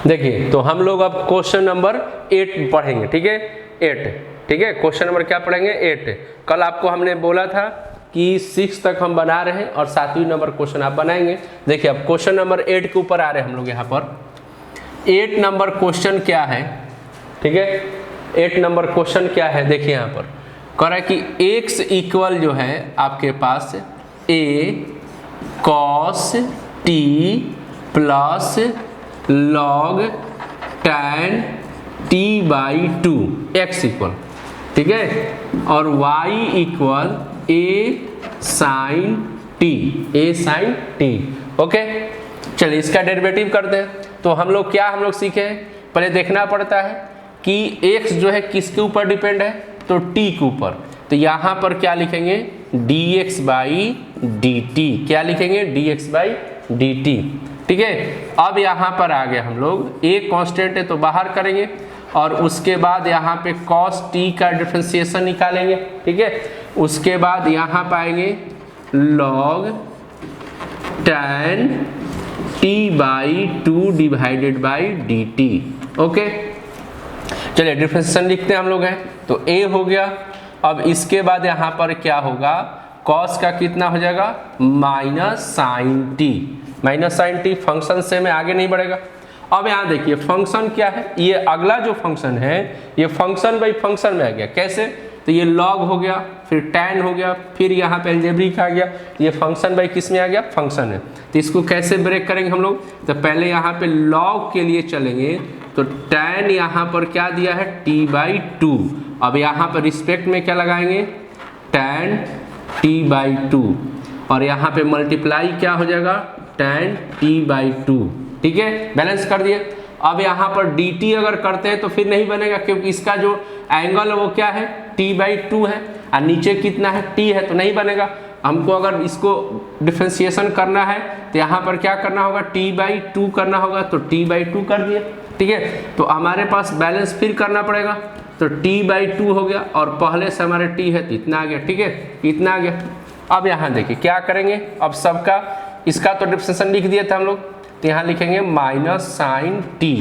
देखिए तो हम लोग अब क्वेश्चन नंबर 8 पढ़ेंगे, ठीक है 8, ठीक है। क्वेश्चन नंबर क्या पढ़ेंगे 8। कल आपको हमने बोला था कि 6 तक हम बना रहे हैं और 7वीं नंबर क्वेश्चन आप बनाएंगे। देखिए अब क्वेश्चन नंबर 8 के ऊपर आ रहे हैं हम लोग यहाँ पर। 8 नंबर क्वेश्चन क्या है, ठीक है 8 नंबर क्वेश्चन क्या है, देखिए यहाँ पर कह रहा है कि x इक्वल जो है आपके पास a cos t plus log tan t by 2 x equal, ठीक है, और y equal a sin t, okay. चलिए इसका डेरिवेटिव करते हैं। तो हम लोग सीखे हैं, पहले देखना पड़ता है कि x जो है किसके ऊपर डिपेंड है, तो t के ऊपर। तो यहाँ पर क्या लिखेंगे dx बाई dt, क्या लिखेंगे dx बाई dt, ठीक है। अब यहाँ पर आ गए हम लोग, a कांस्टेंट है तो बाहर करेंगे और उसके बाद यहाँ पे cos t का डिफरेंशिएशन निकालेंगे, ठीक है। उसके बाद यहाँ पाएंगे log tan t by 2 divided by dt, okay. चलिए डिफरेंशिएशन लिखते हैं हम लोग हैं, तो a हो गया। अब इसके बाद यहाँ पर क्या होगा, cos का कितना हो जाएगा माइनस साइन टी, फंक्शन से में आगे नहीं बढ़ेगा। अब यहाँ देखिए फंक्शन क्या है, ये अगला जो फंक्शन है ये फंक्शन बाई फंक्शन में आ गया, कैसे, तो ये log हो गया, फिर tan हो गया, फिर यहाँ पे अलजेब्रिक आ गया, ये फंक्शन बाई किस में आ गया, फंक्शन है। तो इसको कैसे ब्रेक करेंगे हम लोग, तो पहले यहाँ पे log के लिए चलेंगे, तो tan यहाँ पर क्या दिया है t बाई 2, अब यहाँ पर रिस्पेक्ट में क्या लगाएंगे tan t बाई 2, और यहाँ पे मल्टीप्लाई क्या हो जाएगा tan t बाई 2, ठीक है, बैलेंस कर दिए। अब यहाँ पर dt अगर करते हैं तो फिर नहीं बनेगा, क्योंकि इसका जो एंगल है वो क्या है t बाई 2 है, और नीचे कितना है t है, तो नहीं बनेगा। हमको अगर इसको डिफरेंशिएशन करना है तो यहाँ पर क्या करना होगा t बाई 2 करना होगा, तो t बाई 2 कर दिए, ठीक है। तो हमारे पास बैलेंस फिर करना पड़ेगा, तो t बाई 2 हो गया, और पहले से हमारे t है तो इतना आ गया, ठीक है, इतना आ गया। अब यहाँ देखिए क्या करेंगे, अब सबका इसका तो डिफरेंशिएशन लिख दिए थे हम लोग, तो यहाँ लिखेंगे minus sine t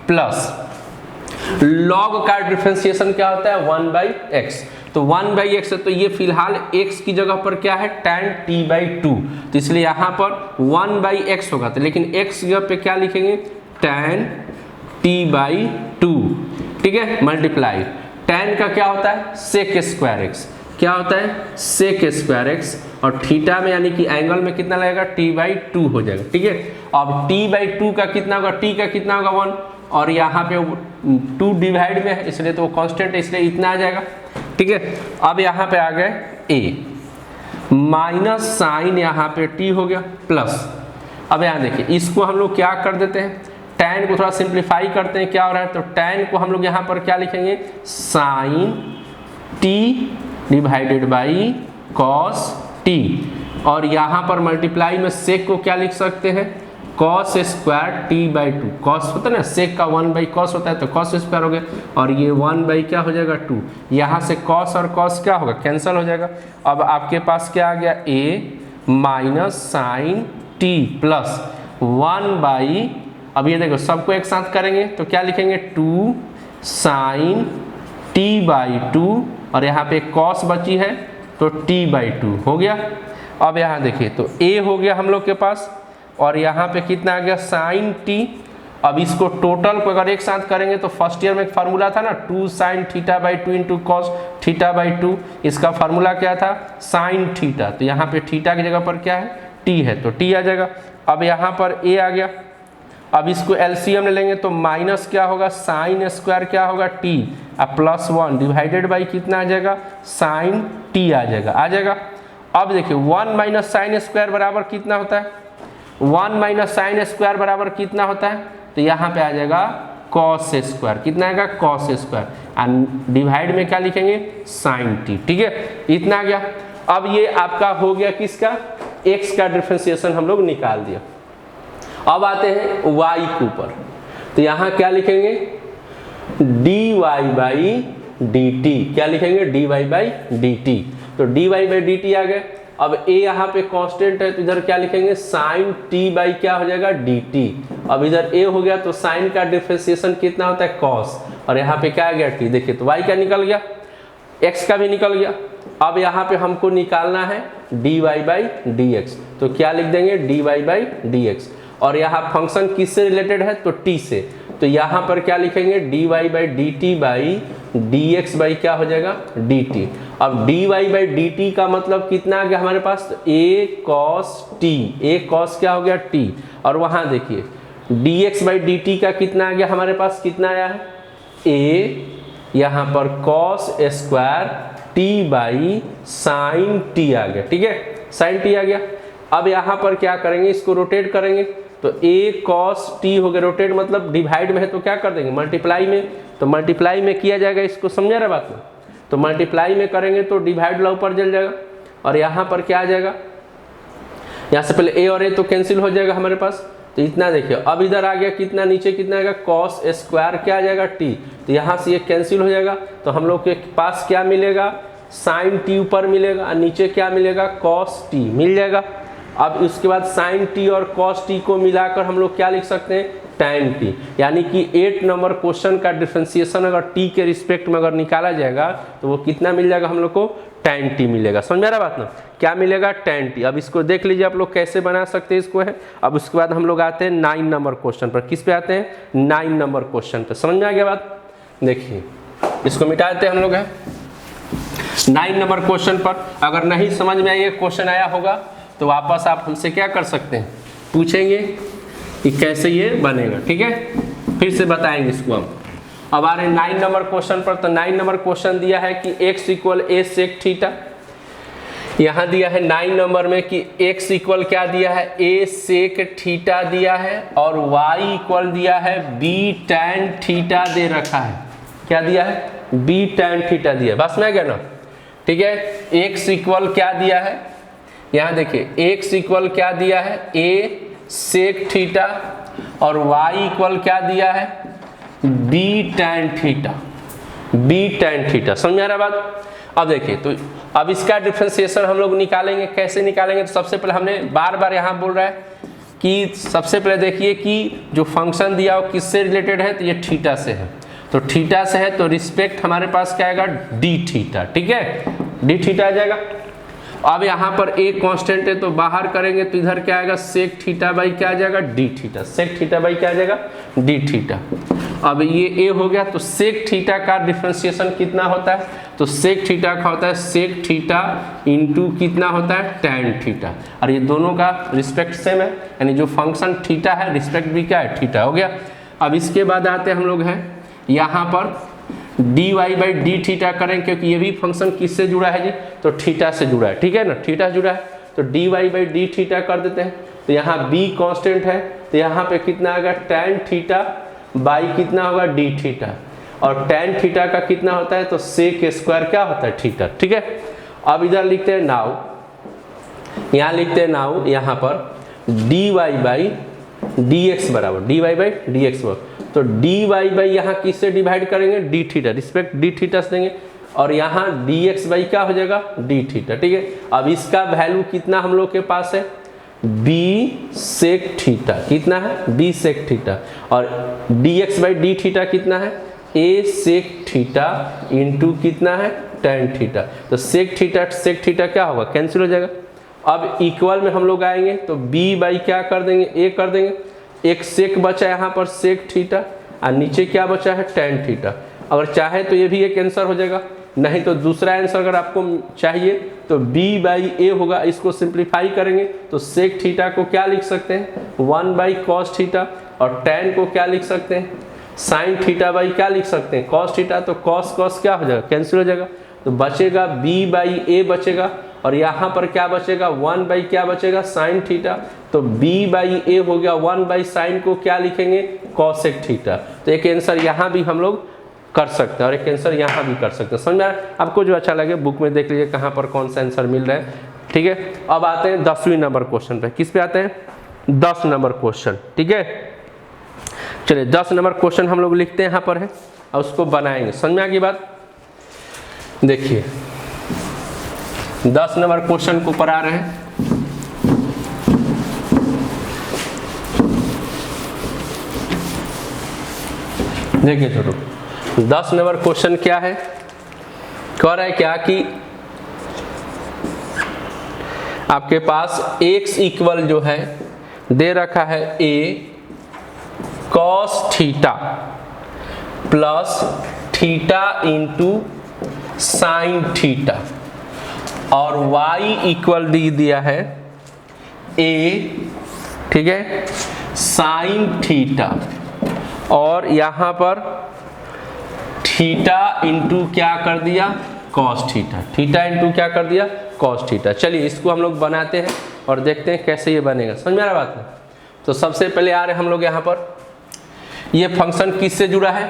plus log का डिफरेंशिएशन क्या होता है 1 बाई एक्स, तो 1 बाई एक्स है, तो ये फिलहाल x की जगह पर क्या है tan t बाई 2, तो इसलिए यहाँ पर 1 बाई एक्स होगा, तो लेकिन x की जगह पे क्या लिखेंगे tan t बाई 2, ठीक है, मल्टीप्लाई tan का क्या होता है sec स्क्वायर x, क्या होता है sec स्क्वायर x, और थीटा में यानी कि एंगल में कितना लगेगा t बाई 2 हो जाएगा, ठीक है। अब t बाई 2 का कितना होगा, t का कितना होगा 1, और यहाँ पे 2 डिवाइड में है इसलिए तो वो कांस्टेंट है, इसलिए इतना आ जाएगा, ठीक है। अब यहाँ पे आ गए a माइनस साइन यहाँ पे t हो गया प्लस, अब यहाँ देखिए इसको हम लोग क्या कर देते हैं, tan को थोड़ा सिंप्लीफाई करते हैं, क्या हो रहा है, तो tan को हम लोग यहाँ पर क्या लिखेंगे sine t divided by cos t, और यहाँ पर मल्टीप्लाई में सेक को क्या लिख सकते हैं cos square t by 2, cos होता है ना, सेक का 1 बाई cos होता है तो cos स्क्वायर हो गया, और ये 1 बाई क्या हो जाएगा 2, यहाँ से cos और cos क्या होगा कैंसिल हो जाएगा। अब आपके पास क्या आ गया a minus sine t plus 1 by, अब ये देखो सबको एक साथ करेंगे तो क्या लिखेंगे 2 साइन t बाई 2, और यहाँ पे cos बची है तो t बाई 2 हो गया। अब यहाँ देखिए तो a हो गया हम लोग के पास, और यहाँ पे कितना आ गया साइन t। अब इसको टोटल को अगर एक साथ करेंगे तो फर्स्ट ईयर में एक फार्मूला था ना 2 sine theta by 2 into cos theta by 2, इसका फार्मूला क्या था साइन थीटा, तो यहाँ पे थीटा की जगह पर क्या है t है तो t आ जाएगा। अब यहाँ पर a आ गया, अब इसको एलसीएम ले लेंगे तो माइनस क्या होगा साइन स्क्वायर क्या होगा t, अब प्लस 1 डिवाइडेड बाई कितना आ जाएगा साइन t आ जाएगा। अब देखिए 1 माइनस साइन स्क्वायर बराबर कितना होता है, 1 माइनस साइन स्क्वायर बराबर कितना होता है, तो यहाँ पे आ जाएगा cos स्क्वायर, कितना आएगा cos स्क्वायर, एंड डिवाइड में क्या लिखेंगे साइन t, ठीक है, इतना आ गया। अब ये आपका हो गया किसका x का डिफरेंशिएशन हम लोग निकाल दिया। अब आते हैं y के ऊपर, तो यहाँ क्या लिखेंगे dy बाई dt, क्या लिखेंगे dy बाई dt, तो dy बाई dt आ गए। अब a यहाँ पे कांस्टेंट है तो इधर क्या लिखेंगे साइन t बाई क्या हो जाएगा dt। अब इधर a हो गया तो साइन का डिफरेंशिएशन कितना होता है cos, और यहाँ पे क्या आ गया t। देखिए तो y क्या निकल गया, x का भी निकल गया। अब यहाँ पे हमको निकालना है dy बाई dx, तो क्या लिख देंगे dy बाई dx, और यहाँ फंक्शन किससे रिलेटेड है तो t से, तो यहाँ पर क्या लिखेंगे dy by dt by dx by क्या हो जाएगा dt। अब dy बाई dt का मतलब कितना आ गया हमारे पास, तो a cos t, a cos क्या हो गया t, और वहाँ देखिए dx बाई dt का कितना आ गया हमारे पास, कितना आया है a यहाँ पर cos square t by sine t आ गया, ठीक है साइन t आ गया। अब यहाँ पर क्या करेंगे, इसको रोटेट करेंगे तो a cos t हो गया, रोटेट मतलब डिवाइड में है तो क्या कर देंगे मल्टीप्लाई में, तो मल्टीप्लाई में किया जाएगा, इसको समझा रहा बात में, तो मल्टीप्लाई में करेंगे तो डिवाइड ला ऊपर जल जाएगा, और यहाँ पर क्या आ जाएगा, यहाँ से पहले a और a तो कैंसिल हो जाएगा हमारे पास, तो इतना देखिए। अब इधर आ गया कितना, नीचे कितना आएगा cos स्क्वायर क्या आ जाएगा t, तो यहाँ से ये कैंसिल हो जाएगा, तो हम लोग के पास क्या मिलेगा साइन t ऊपर मिलेगा, और नीचे क्या मिलेगा cos t मिल जाएगा। अब उसके बाद साइन t और cos t को मिलाकर हम लोग क्या लिख सकते हैं tan t, यानी कि 8 नंबर क्वेश्चन का डिफरेंशिएशन अगर t के रिस्पेक्ट में अगर निकाला जाएगा तो वो कितना मिल जाएगा हम लोग को tan t मिलेगा। समझ में आ रहा बात ना, क्या मिलेगा tan t। अब इसको देख लीजिए आप लोग कैसे बना सकते हैं इसको है। अब उसके बाद हम लोग आते हैं 9 नंबर क्वेश्चन पर, किस पे आते हैं 9 नंबर क्वेश्चन पर, समझ में आ गया बात। देखिए इसको मिटा देते हैं हम लोग है 9 नंबर क्वेश्चन पर। अगर नहीं समझ में आइए क्वेश्चन आया होगा तो वापस आप हमसे क्या कर सकते हैं, पूछेंगे कि कैसे ये बनेगा, ठीक है फिर से बताएंगे इसको हम। अब आ रहे 9 नंबर क्वेश्चन पर, तो 9 नंबर क्वेश्चन दिया है कि x equal a sec theta, यहाँ दिया है 9 नंबर में कि x इक्वल क्या दिया है a सेक थीटा दिया है, और y इक्वल दिया है b tan थीटा दे रखा है, क्या दिया है b tan थीटा दिया, बस में आ गया ना, ठीक है। x इक्वल क्या दिया है, यहाँ देखिए x इक्वल क्या दिया है a सेक थीटा, और y इक्वल क्या दिया है b tan theta, b tan theta, समझ आ रहा बात। अब देखिए तो अब इसका डिफरेंशिएशन हम लोग निकालेंगे, कैसे निकालेंगे, तो सबसे पहले हमने बार बार यहाँ बोल रहा है कि सबसे पहले देखिए कि जो फंक्शन दिया वो किससे रिलेटेड है, तो ये थीटा से है, तो थीटा से है तो रिस्पेक्ट हमारे पास क्या आएगा d थीटा, ठीक है d थीटा आ जाएगा। अब यहाँ पर a कांस्टेंट है तो बाहर करेंगे तो इधर क्या आएगा सेक थीटा बाई क्या आ जाएगा d theta, sec theta by क्या आ जाएगा d थीटा। अब ये a हो गया, तो सेक थीटा का डिफरेंशिएशन कितना होता है, तो सेक थीटा का होता है सेक थीटा इंटू कितना होता है tan थीटा, और ये दोनों का रिस्पेक्ट सेम है, यानी जो फंक्शन थीटा है रिस्पेक्ट भी क्या है थीटा हो गया। अब इसके बाद आते हम लोग हैं यहाँ पर dy बाई डी थीटा करें, क्योंकि ये भी फंक्शन किससे जुड़ा है जी, तो थीटा से जुड़ा है, ठीक है ना, थीटा जुड़ा है, तो dy बाई डी थीटा कर देते हैं। तो यहाँ b कांस्टेंट है तो यहाँ पे कितना आएगा tan थीटा बाई कितना होगा d थीटा, और tan थीटा का कितना होता है तो सेक स्क्वायर क्या होता है थीटा, ठीक है। अब इधर लिखते हैं नाउ, यहाँ लिखते हैं नाउ यहाँ पर dy बाई dx बराबर dy बाई dx बराबर, तो dy बाई यहाँ किससे डिवाइड करेंगे d theta, respect d theta से देंगे, और यहाँ dx बाई क्या हो जाएगा d थीटा, ठीक है। अब इसका वैल्यू कितना हम लोग के पास है b सेक थीटा, कितना है b सेक थीटा, और dx बाई d थीटा कितना है a सेक थीटा इंटू कितना है tan थीटा, तो सेक थीटा क्या होगा कैंसिल हो जाएगा। अब इक्वल में हम लोग आएंगे तो b बाई क्या कर देंगे a कर देंगे, एक सेक बचा यहाँ पर सेक थीटा, और नीचे क्या बचा है tan थीटा। अगर चाहे तो ये भी एक आंसर हो जाएगा, नहीं तो दूसरा आंसर अगर आपको चाहिए तो b बाई a होगा, इसको सिंप्लीफाई करेंगे तो सेक थीटा को क्या लिख सकते हैं 1 बाई कॉस थीटा, और tan को क्या लिख सकते हैं साइन थीटा बाई क्या लिख सकते हैं कॉस थीटा, तो कॉस क्या हो जाएगा कैंसिल हो जाएगा, तो बचेगा b बाई a बचेगा, और यहाँ पर क्या बचेगा 1 बाई क्या बचेगा साइन थीटा, तो b बाई a हो गया 1 बाई साइन को क्या लिखेंगे कॉसेक थीटा। तो एक आंसर यहाँ भी हम लोग कर सकते हैं और एक आंसर यहाँ भी कर सकते हैं, समझ में आया। आपको जो अच्छा लगे बुक में देख लीजिए कहाँ पर कौन सा आंसर मिल रहा है, ठीक है। अब आते हैं 10वीं नंबर क्वेश्चन पे, किस पे आते हैं 10 नंबर क्वेश्चन, ठीक है। चलिए 10 नंबर क्वेश्चन हम लोग लिखते हैं यहाँ पर है और उसको बनाएंगे, समझ में आ गई बात। देखिए 10 नंबर क्वेश्चन के ऊपर आ रहे हैं। देखिए छोटू, 10 नंबर क्वेश्चन क्या है, कह रहा है क्या कि आपके पास x इक्वल जो है दे रखा है a cos theta plus theta into sine theta, और y इक्वल दे दिया है a, ठीक है, साइन थीटा, और यहाँ पर थीटा इंटू क्या कर दिया, कॉस थीटा, थीटा इंटू क्या कर दिया, कॉस थीटा। चलिए इसको हम लोग बनाते हैं और देखते हैं कैसे ये बनेगा, समझ में आ रहा बात है। तो सबसे पहले आ रहे हम लोग यहाँ पर, ये फंक्शन किससे जुड़ा है,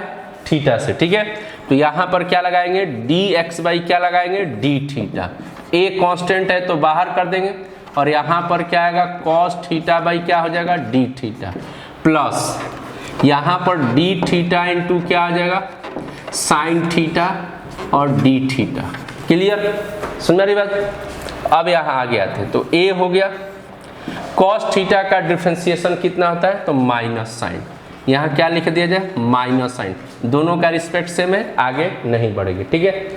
थीटा से, ठीक है। तो यहाँ पर क्या लगाएंगे, डी एक्स बाई क्या लगाएंगे, डी थीटा, ए कांस्टेंट है तो बाहर कर देंगे, और यहाँ पर क्या आएगा, कॉस थीटा बाई क्या हो जाएगा, डी थीटा, प्लस यहाँ पर डी थीटा इंटू क्या आ जाएगा, साइन थीटा और डी थीटा। क्लियर, सुन रही बात। अब यहाँ आगे आते हैं, तो ए हो गया, कॉस थीटा का डिफरेंशिएशन कितना होता है, तो माइनस साइन, यहाँ क्या लिख दिया जाए, माइनस साइन, दोनों का रिस्पेक्ट सेम है, आगे नहीं बढ़ेगी, ठीक है।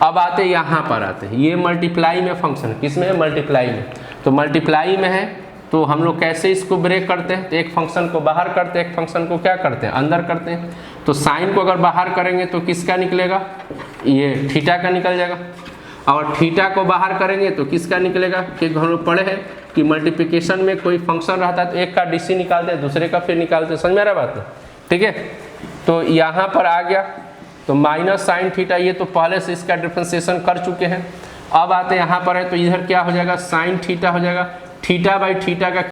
अब आते यहाँ पर आते हैं, ये मल्टीप्लाई में फंक्शन, किसमें है, मल्टीप्लाई में। तो मल्टीप्लाई में है तो हम लोग कैसे इसको ब्रेक करते हैं, तो एक फंक्शन को बाहर करते हैं, एक फंक्शन को क्या करते हैं, अंदर करते हैं। तो साइन को अगर बाहर करेंगे तो किसका निकलेगा, ये थीटा का निकल जाएगा, और थीटा को बाहर करेंगे तो किसका निकलेगा, कि हम लोग पढ़े हैं कि मल्टीप्लिकेशन में कोई फंक्शन रहता है तो एक का डीसी निकालते हैं, दूसरे का फिर निकालते हैं, समझ में आ रहा बात है, ठीक है। तो यहाँ पर आ गया, तो माइनस साइन थीटा, ये तो पहले से इसका डिफरेंशिएशन कर चुके हैं। अब आते हैं यहाँ पर है, तो इधर क्या हो जाएगा, साइन थीटा हो जाएगा, थीटा बाई थीटा का